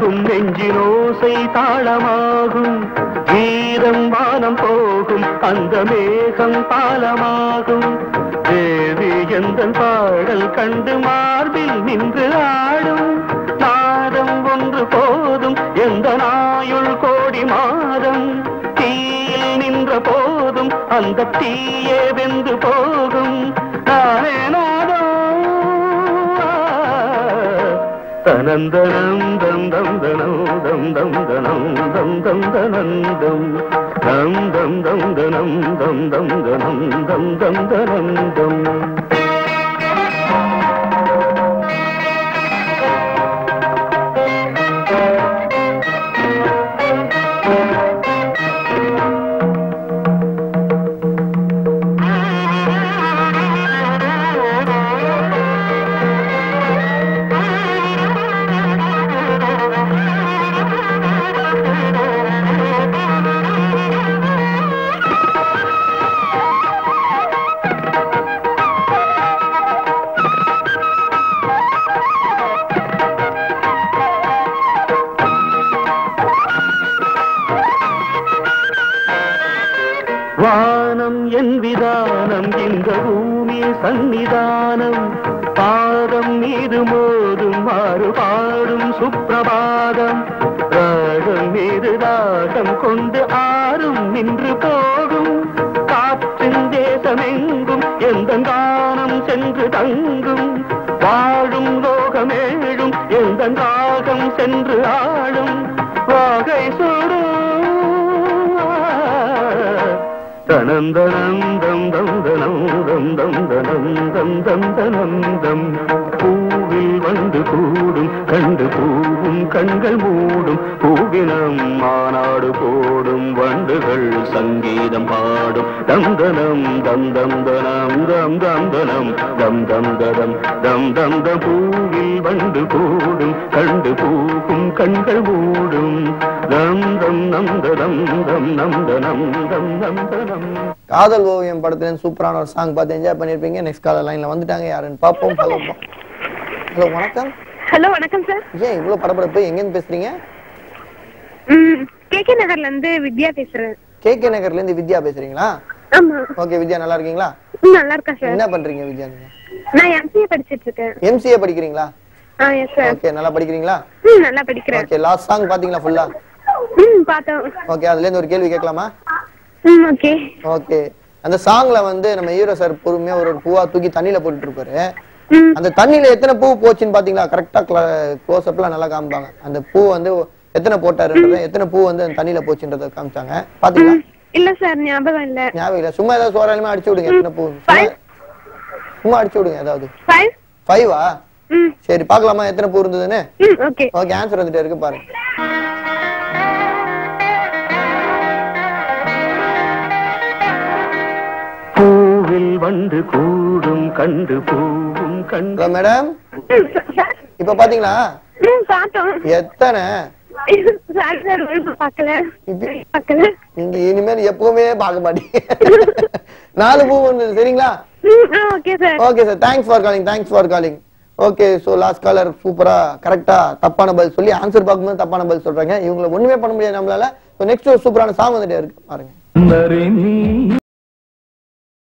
ராகம் நெஞ்சினோசை தாளமாகும் வீரம் வானம் போகும் அந்த மேகம் பாலமாகும் தேவி எந்தன் பாடல் கண்டு மார்பில் நின்று ஆடும் நாதம் ஒன்று போதும் எந்த நாயுள் கோடி மாதம் தீயில் நின்ற போதும் அந்த தீயே வெந்து போகும் நானே நாதம் தனந்தனம் தம் தம் தனம் தம் தம் தனம் தம் தம் தனந்தம் தம் தம் தம் தனம் தம் தம் தனம் தம் தம் தனந்தம் வானம் என் விதானம் இந்த பூமி சன்னிதானம் பாதம் மீது மோதும் மாறுபாடும் சுப்பிரபாதம் ராகம் மீது ராகம் கொண்டு ஆறும் நின்று போகும் காற்றின் தேசமெங்கும் எந்த கானம் சென்று தங்கும் வாழும் லோகமேழும் எந்த ராகம் சென்று ஆளும் வாகை சூடும் தனந்தனம் தம் தம் தனம் தம் தம் தனம் தம் தம் தனந்தம் பூவில் வந்து கூடும் கண்டு பூவும் கண்கள் மூடும் பூவினம் மாநாடு போடும் வண்டுகள் சங்கீதம் பாடும் தந்தனம் தம் தம் தனம் தம் தம் தனம் தம் தம் தடம் தம் தம் த பூவில் வந்து கூடும் கண்டு பூவும் கண்கள் மூடும் தம் தம் நம் தடம் தம் நம் தனம் தம் நம் தனம். காதல் ஓவியம் படத்துல சூப்பரான ஒரு சாங் பார்த்து என்ஜாய் பண்ணிருப்பீங்க. நெக்ஸ்ட் காலர் லைன்ல வந்துட்டாங்க, யாருன்னு பாப்போம். ஹலோ ஹலோ வணக்கம். ஹலோ வணக்கம் சார். ஏன் இவ்வளவு படபடப்பு, எங்க இருந்து பேசுறீங்க? கேகே நகர்ல இருந்து வித்யா பேசுறேன். கேகே நகர்ல இருந்து வித்யா பேசுறீங்களா? ஆமா. ஓகே வித்யா, நல்லா இருக்கீங்களா? நல்லா இருக்கேன் சார். என்ன பண்றீங்க வித்யா நீங்க? நான் எம்சிஏ படிச்சிட்டு இருக்கேன். எம்சிஏ படிக்கிறீங்களா? Yes sir. ஓகே, நல்லா படிக்கிறீங்களா? நல்லா படிக்கிறேன். ஓகே, லாஸ்ட் சாங் பாத்தீங்களா ஃபுல்லா? பார்த்தோம். ஓகே, அதுல இருந்து ஒரு கேள்வி கேட்கலாமா? ஓகே. ஓகே, அந்த சாங்ல வந்து நம்ம ஹீரோ சார் பொறுமையா ஒரு பூவா தூக்கி தண்ணியில போட்டுட்டு இருப்பாரு. அந்த தண்ணியில எத்தனை பூ போச்சுன்னு பாத்தீங்களா? கரெக்டா க்ளோஸ் அப்ல நல்லா காமிப்பாங்க. அந்த பூ வந்து எத்தனை போட்டாருன்றத, எத்தனை பூ வந்து அந்த தண்ணியில போச்சுன்றத காமிச்சாங்க. பாத்தீங்களா? இல்ல சார், ஞாபகம் இல்ல. ஞாபகம் இல்ல. சும்மா ஏதாவது சோறாலுமே அடிச்சு விடுங்க. எத்தனை பூ சும்மா அடிச்சு விடுங்க ஏதாவது. 5 சரி, பாக்கலாமா எத்தனை பூ இருந்ததுன்னு? ஓகே ஓகே, ஆன்சர் வந்துட்டே இருக்கு பாருங்க. பூவில் வந்து கூடும் கண்டு பூவும் கண்டு. மேடம் இப்ப பாத்தீங்களா? பார்த்தோம். எத்தனை? நீங்க இனிமேல் எப்பவுமே பார்க்க மாட்டீங்க. 4 பூ வந்தது. சரிங்களா? Okay sir. Okay sir, thanks for calling. Thanks for calling. Okay, so last caller சூப்பரா கரெக்டா தப்பான பதில் சொல்லி ஆன்சர் பார்க்கும்போது தப்பான பதில் சொல்றாங்க. இவங்களை ஒண்ணுமே பண்ண முடியாது நம்மளால. சோ நெக்ஸ்ட் ஒரு சூப்பரான சாங் வந்துட்டே இருக்கு பாருங்க.